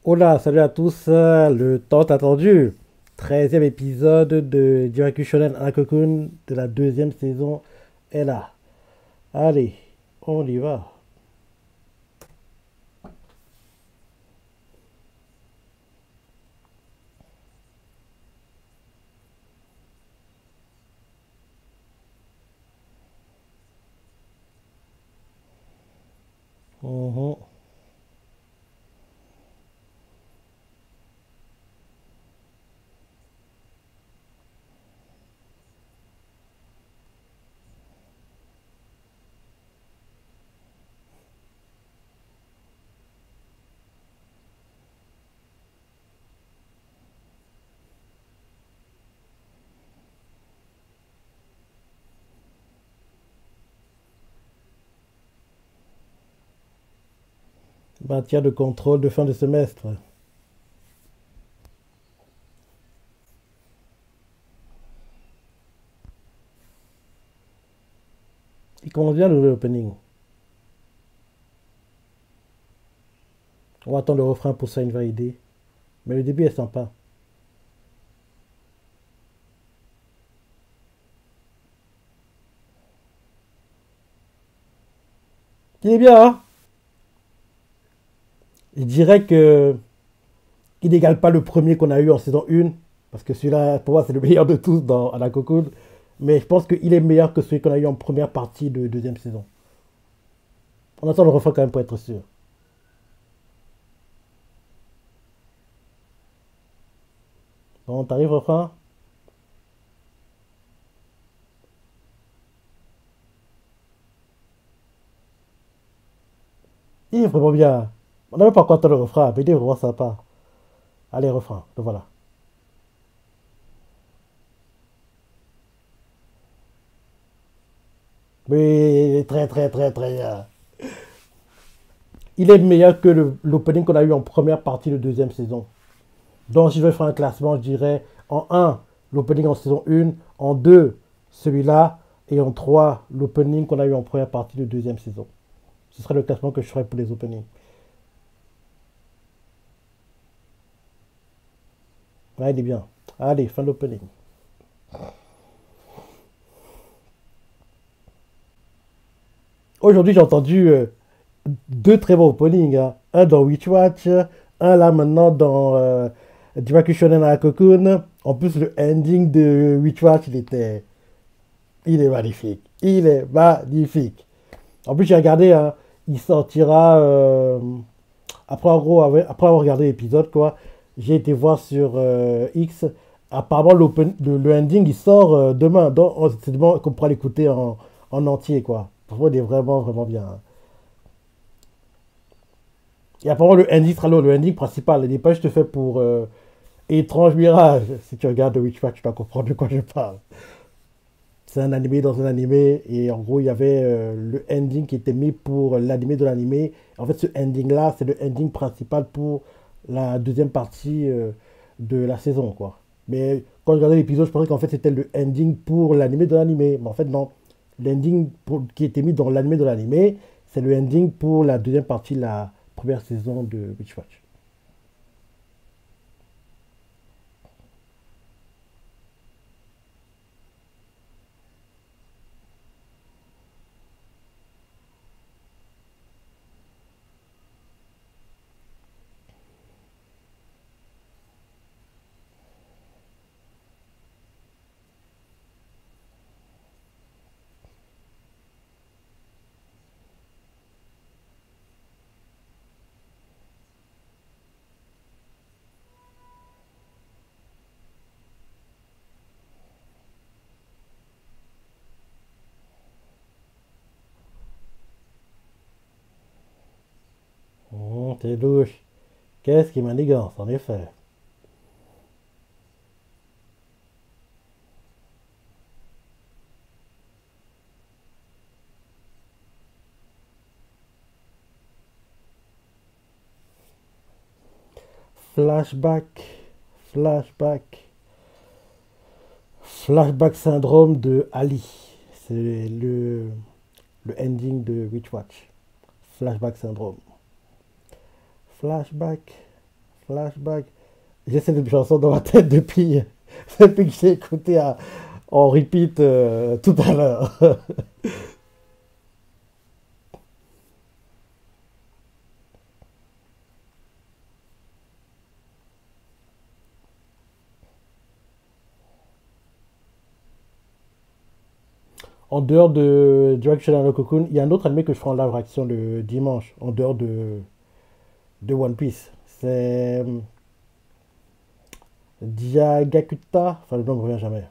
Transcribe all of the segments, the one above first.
Hola, salut à tous, le tant attendu, 13e épisode de Jiraku Shonen Hakokun de la deuxième saison est là. Allez, on y va. Mhm. Maintien de contrôle de fin de semestre. Il commence bien le opening. On va attendre le refrain pour ça invalider. Mais le début est sympa. Il est bien, hein. Je dirais que il n'égale pas le premier qu'on a eu en saison 1. Parce que celui-là, pour moi, c'est le meilleur de tous dans Hanako-kun. Mais je pense qu'il est meilleur que celui qu'on a eu en première partie de deuxième saison. On attend le refrain quand même pour être sûr. Bon, t'arrives refrain. Il est vraiment bien. On n'a même pas encore entendu le refrain, mais il est vraiment sympa. Allez, refrain, le voilà. Mais très très très très bien. Il est meilleur que l'opening qu'on a eu en première partie de deuxième saison. Donc si je vais faire un classement, je dirais en un l'opening en saison 1, en 2 celui-là, et en 3 l'opening qu'on a eu en première partie de deuxième saison. Ce serait le classement que je ferais pour les openings. Ouais, il est bien. Allez, fin de l'opening. Aujourd'hui, j'ai entendu deux très bons openings, hein. Un dans Witch Watch, un là maintenant dans Jimaku Shonen à Cocoon. En plus, le ending de Witch Watch, il est magnifique. Il est magnifique. En plus, j'ai regardé, hein, il sortira après, en gros, après avoir regardé l'épisode, quoi. J'ai été voir sur X. Apparemment, le ending, il sort demain. Donc, c'est demain qu'on pourra l'écouter en entier, quoi. Franchement, il est vraiment, vraiment bien, hein. Et apparemment, le ending sera là, le ending principal. Il n'est pas juste fait pour Étrange Mirage. Si tu regardes The Witchpack, tu vas comprendre de quoi je parle. C'est un animé dans un animé. Et en gros, il y avait le ending qui était mis pour l'animé de l'animé. En fait, ce ending-là, c'est le ending principal pour la deuxième partie de la saison, quoi. Mais quand je regardais l'épisode, je pensais qu'en fait, c'était le ending pour l'animé de l'animé. Mais en fait, non. L'ending qui était mis dans l'animé de l'animé, c'est le ending pour la deuxième partie de la première saison de Witchwatch. T'es louche. Qu'est-ce qui manigance, en effet. Flashback, flashback, flashback syndrome de Ali. C'est le ending de Witchwatch. Flashback syndrome. Flashback, Flashback. J'ai cette chanson dans ma tête depuis que j'ai écouté en repeat tout à l'heure. En dehors de Direction and Cocoon, il y a un autre anime que je ferai en live action le dimanche, en dehors de One Piece. C'est Diagakuta. Enfin, le nom ne me revient jamais.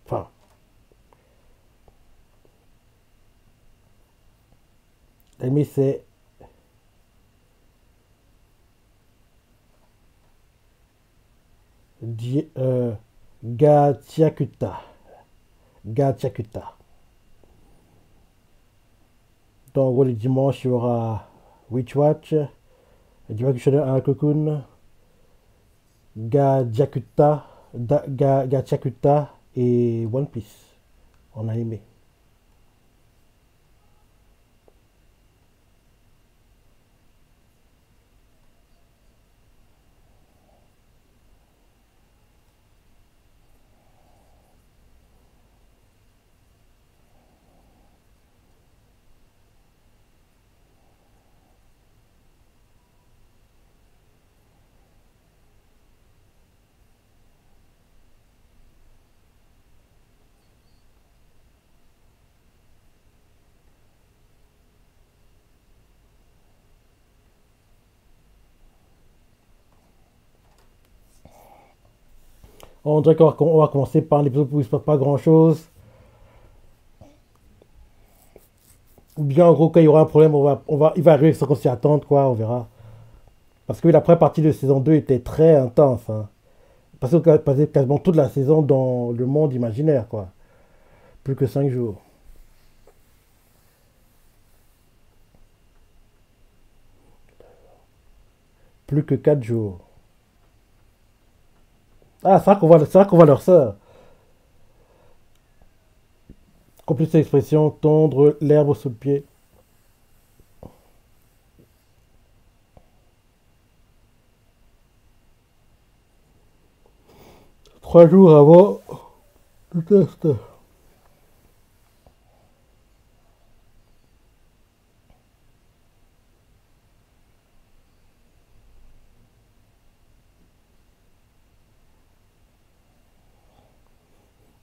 Enfin, l'anime c'est Gachiakuta. Gachiakuta. Donc, en gros, le dimanche, il y aura Witch Watch, Direction and Cocoon, Gachiakuta et One Piece en animé. On dirait qu'on va commencer par un épisode où il se passe pas grand chose. Ou bien en gros, quand il y aura un problème, il va arriver sans qu'on s'y attende, quoi, on verra. Parce que la première partie de saison 2 était très intense. Hein. Parce qu'on passait quasiment toute la saison dans le monde imaginaire, quoi. Plus que 5 jours. Plus que 4 jours. Ah, c'est vrai qu'on voit leur sœur. Complice l'expression, tondre l'herbe sous le pied. 3 jours avant le test.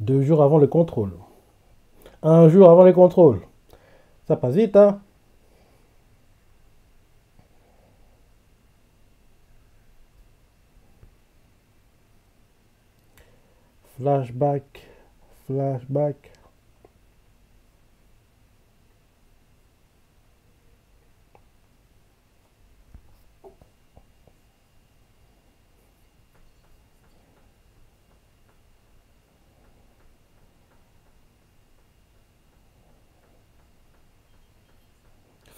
2 jours avant le contrôle. 1 jour avant le contrôle. Ça passe vite, hein. Flashback. Flashback.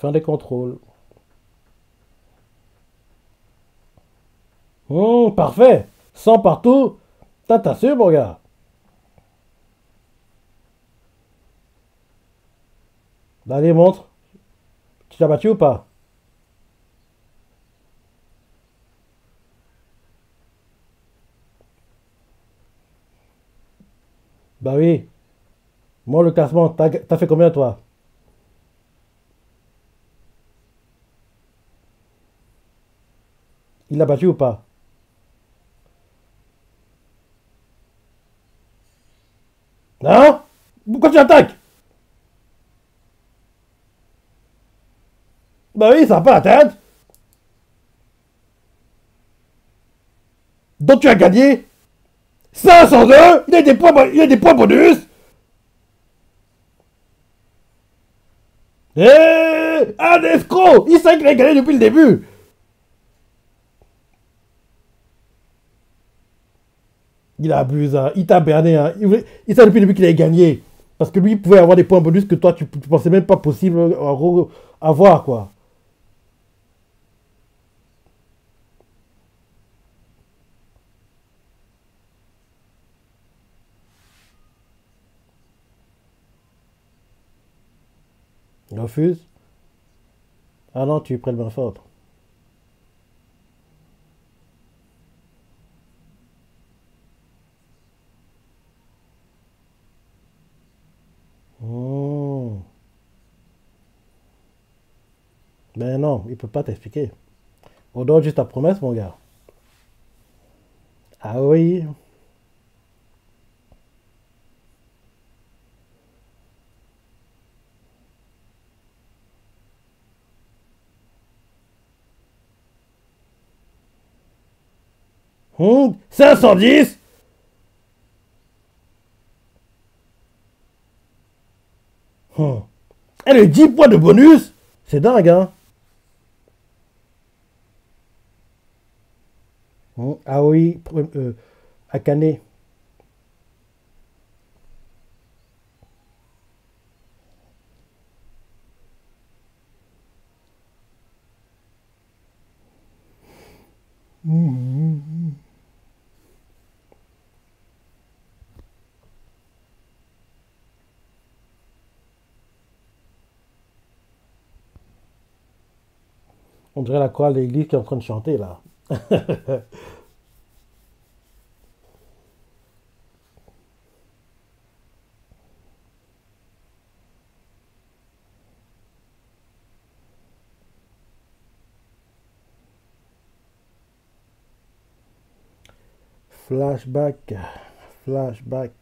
Fin des contrôles. Parfait. 100 partout. T'as su, mon gars. Allez, montre. Tu l'as battu ou pas? Bah oui. Moi, le classement, t'as fait combien, toi? Il l'a battu ou pas? Non? Pourquoi tu attaques? Bah oui, ça va pas la tête. Donc tu as gagné 502. Il a des points bonus. Un escroc. Il sait qu'il a gagné depuis le début. Il a abusé, hein. Il t'a berné. Hein. Il sait depuis le début qu'il a gagné. Parce que lui, il pouvait avoir des points bonus que toi, tu pensais même pas possible en gros, avoir, quoi. Il refuse. Ah non, tu es près de main forte. Mais non, il peut pas t'expliquer. On donne juste ta promesse, mon gars. Ah oui. Hmm, 510. Hmm. Et les 10 points de bonus. C'est dingue, hein. Hmm, ah oui, Akane. On dirait la chorale de l'église qui est en train de chanter, là. Flashback. Flashback.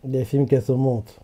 Des films qui se montent.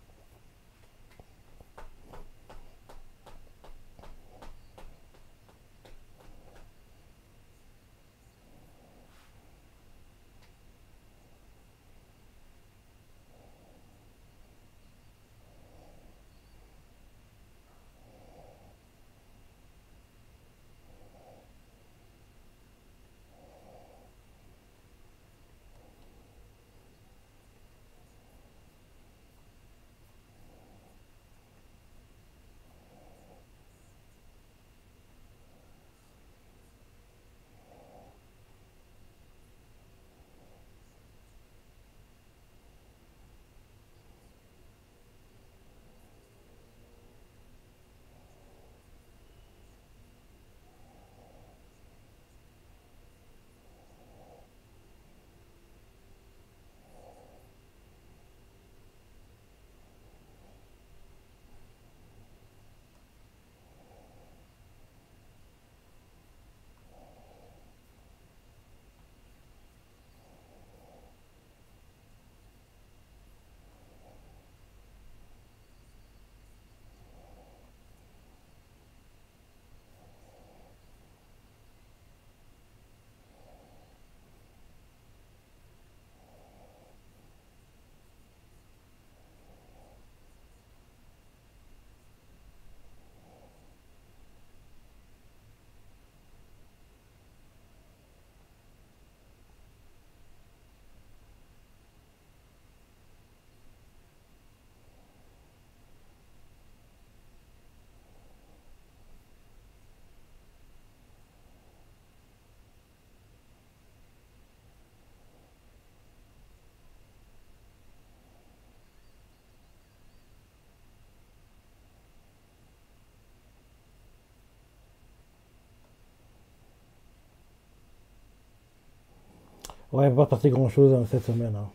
Ouais, il va pas passer grand-chose hein, cette semaine, hein.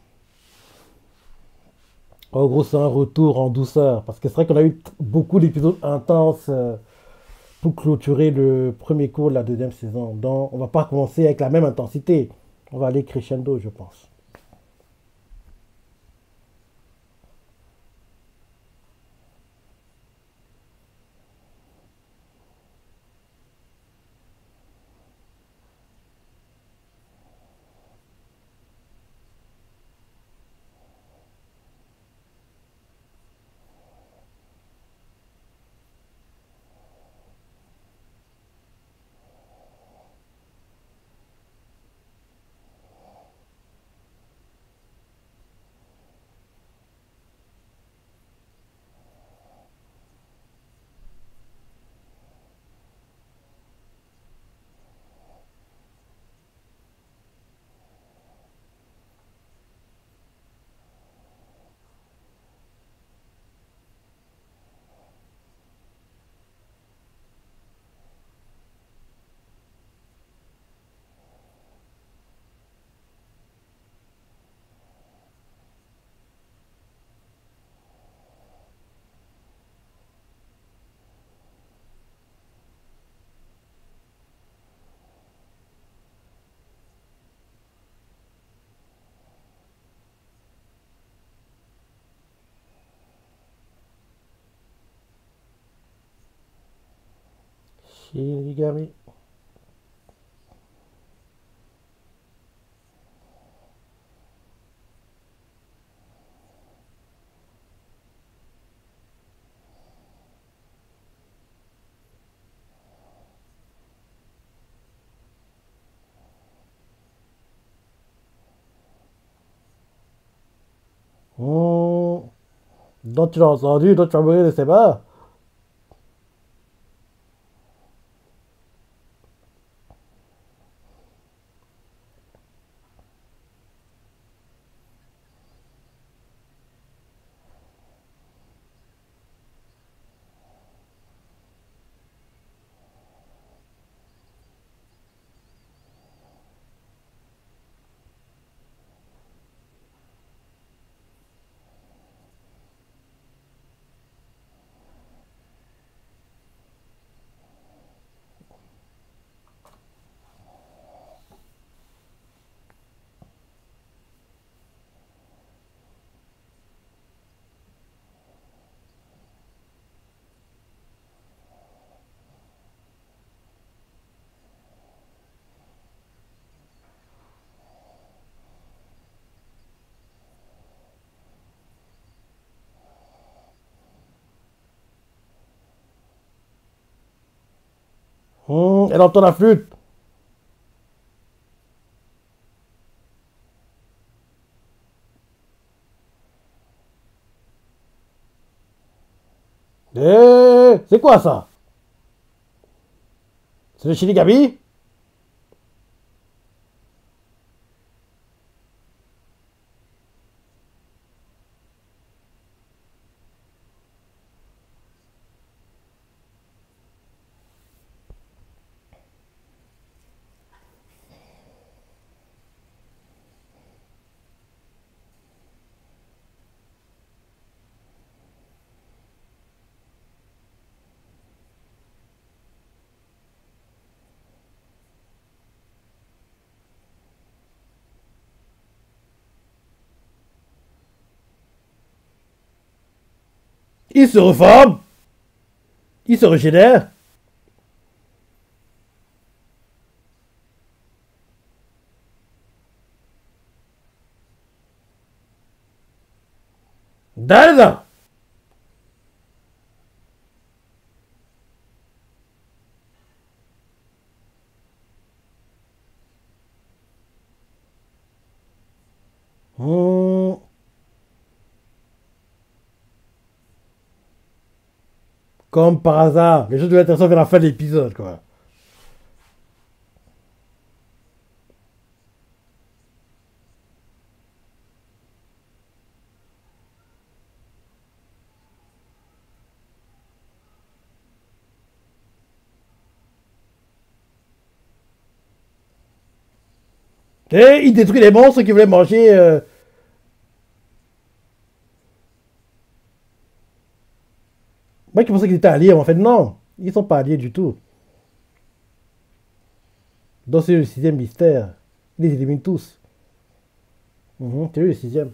En gros, c'est un retour en douceur. Parce que c'est vrai qu'on a eu beaucoup d'épisodes intenses pour clôturer le premier cours de la deuxième saison. Donc, on va pas commencer avec la même intensité. On va aller crescendo, je pense. Shinigami. Hmm. Donc tu l'as entendu, donc tu vas mourir de ses mains. Elle entend la flûte. C'est quoi ça? C'est le Shinigami? Il se reforme. Il se régénère. Dalda. Hmm. Comme par hasard. Les choses devaient être intéressantes vers la fin de l'épisode, quoi. Et il détruit les monstres qui voulaient manger. Moi qui pensais qu'ils étaient alliés, en fait, non. Ils sont pas alliés du tout. Donc c'est le sixième mystère. Il les élimine tous. C'est lui le sixième.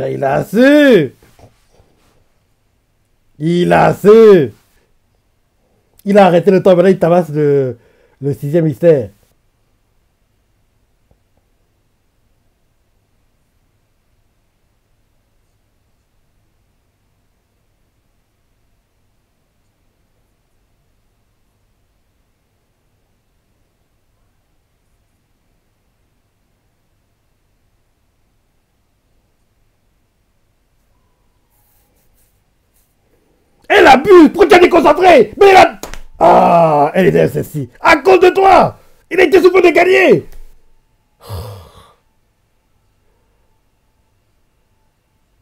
Il a su. Il a su. Il a arrêté le temps, maintenant il tabasse le sixième mystère. Elle abuse. Pourquoi tu es déconcentré? Mais elle a... Ah, elle est celle-ci. À cause de toi. Il a été soufflé de gagner.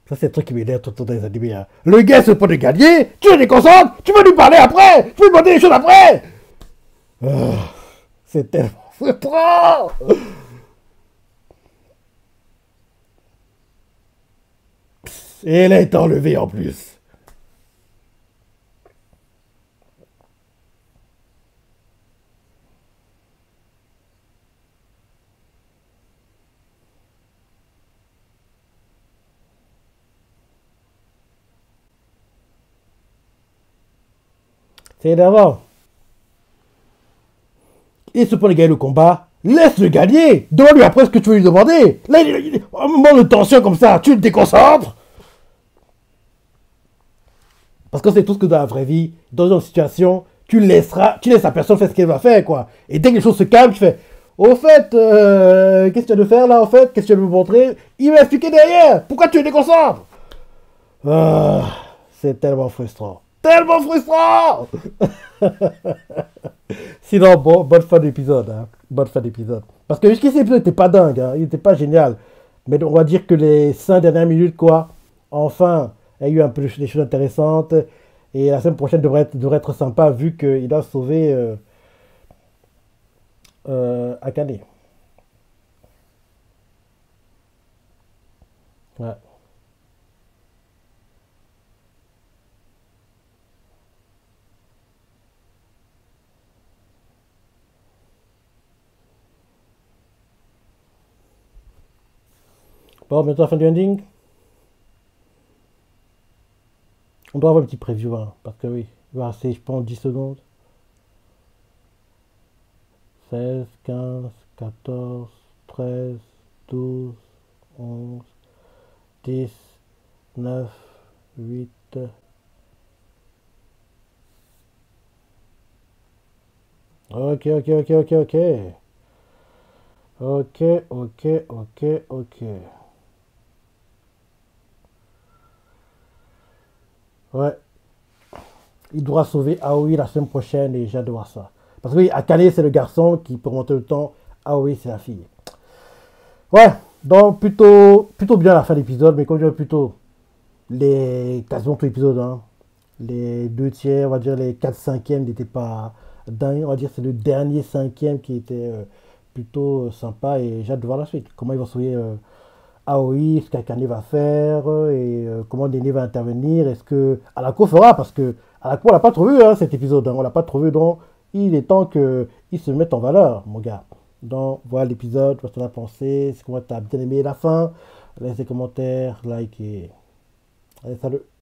Ça, c'est le truc qui m'énerve tout le temps dans les animés. Hein. Le gars se peut de gagner. Tu le déconcentres. Tu veux lui parler après. Tu veux lui demander des choses après. Ah, c'est tellement frustrant. Et elle a été enlevée en plus. C'est énervant. Il se peut de gagner le combat. Laisse-le gagner. Demande-lui après ce que tu veux lui demander. Là, un moment de tension comme ça, tu le déconcentres. Parce que c'est tout ce que dans la vraie vie, dans une situation, tu laisses la personne faire ce qu'elle va faire, quoi. Et dès que les choses se calment, tu fais, au fait, qu'est-ce que tu as de faire là, au fait, qu'est-ce que tu veux me montrer? Il va expliquer derrière. Pourquoi tu le déconcentres? Ah, c'est tellement frustrant. Tellement frustrant. Sinon, bon, bonne fin d'épisode. Hein. Bonne fin d'épisode. Parce que jusqu'ici, l'épisode n'était pas dingue. Hein. Il n'était pas génial. Mais on va dire que les 5 dernières minutes, quoi, enfin, il y a eu un peu des choses intéressantes. Et la semaine prochaine devrait être sympa vu qu'il a sauvé Akane. Ouais. Bon, bientôt la fin du ending. On doit avoir un petit preview, hein, parce que oui, il va rester, je pense, 10 secondes. 16, 15, 14, 13, 12, 11, 10, 9, 8. Ok, ok, ok, ok, ok. Ok, ok, ok, ok. Ouais, il devra sauver Aoi la semaine prochaine et j'ai hâte de voir ça. Parce que oui, Akane c'est le garçon qui peut monter le temps, Aoi c'est la fille. Ouais, donc plutôt bien la fin de l'épisode, mais comme je dis plutôt quasiment tout l'épisode, hein, les deux tiers, on va dire les 4 cinquièmes n'étaient pas dingues, on va dire c'est le dernier cinquième qui était plutôt sympa et j'ai hâte de voir la suite. Comment ils vont sauver Aoi, ce qu'Akane va faire et comment Nene va intervenir. Est-ce que Alako fera? Parce que Alako, on l'a pas trop vu hein, cet épisode. Hein, on l'a pas trop vu. Donc, il est temps qu'il se mette en valeur, mon gars. Donc, voilà l'épisode. Qu'est-ce que tu en as pensé? C'est comment tu as bien aimé la fin? Laisse des commentaires, like et. Allez, salut!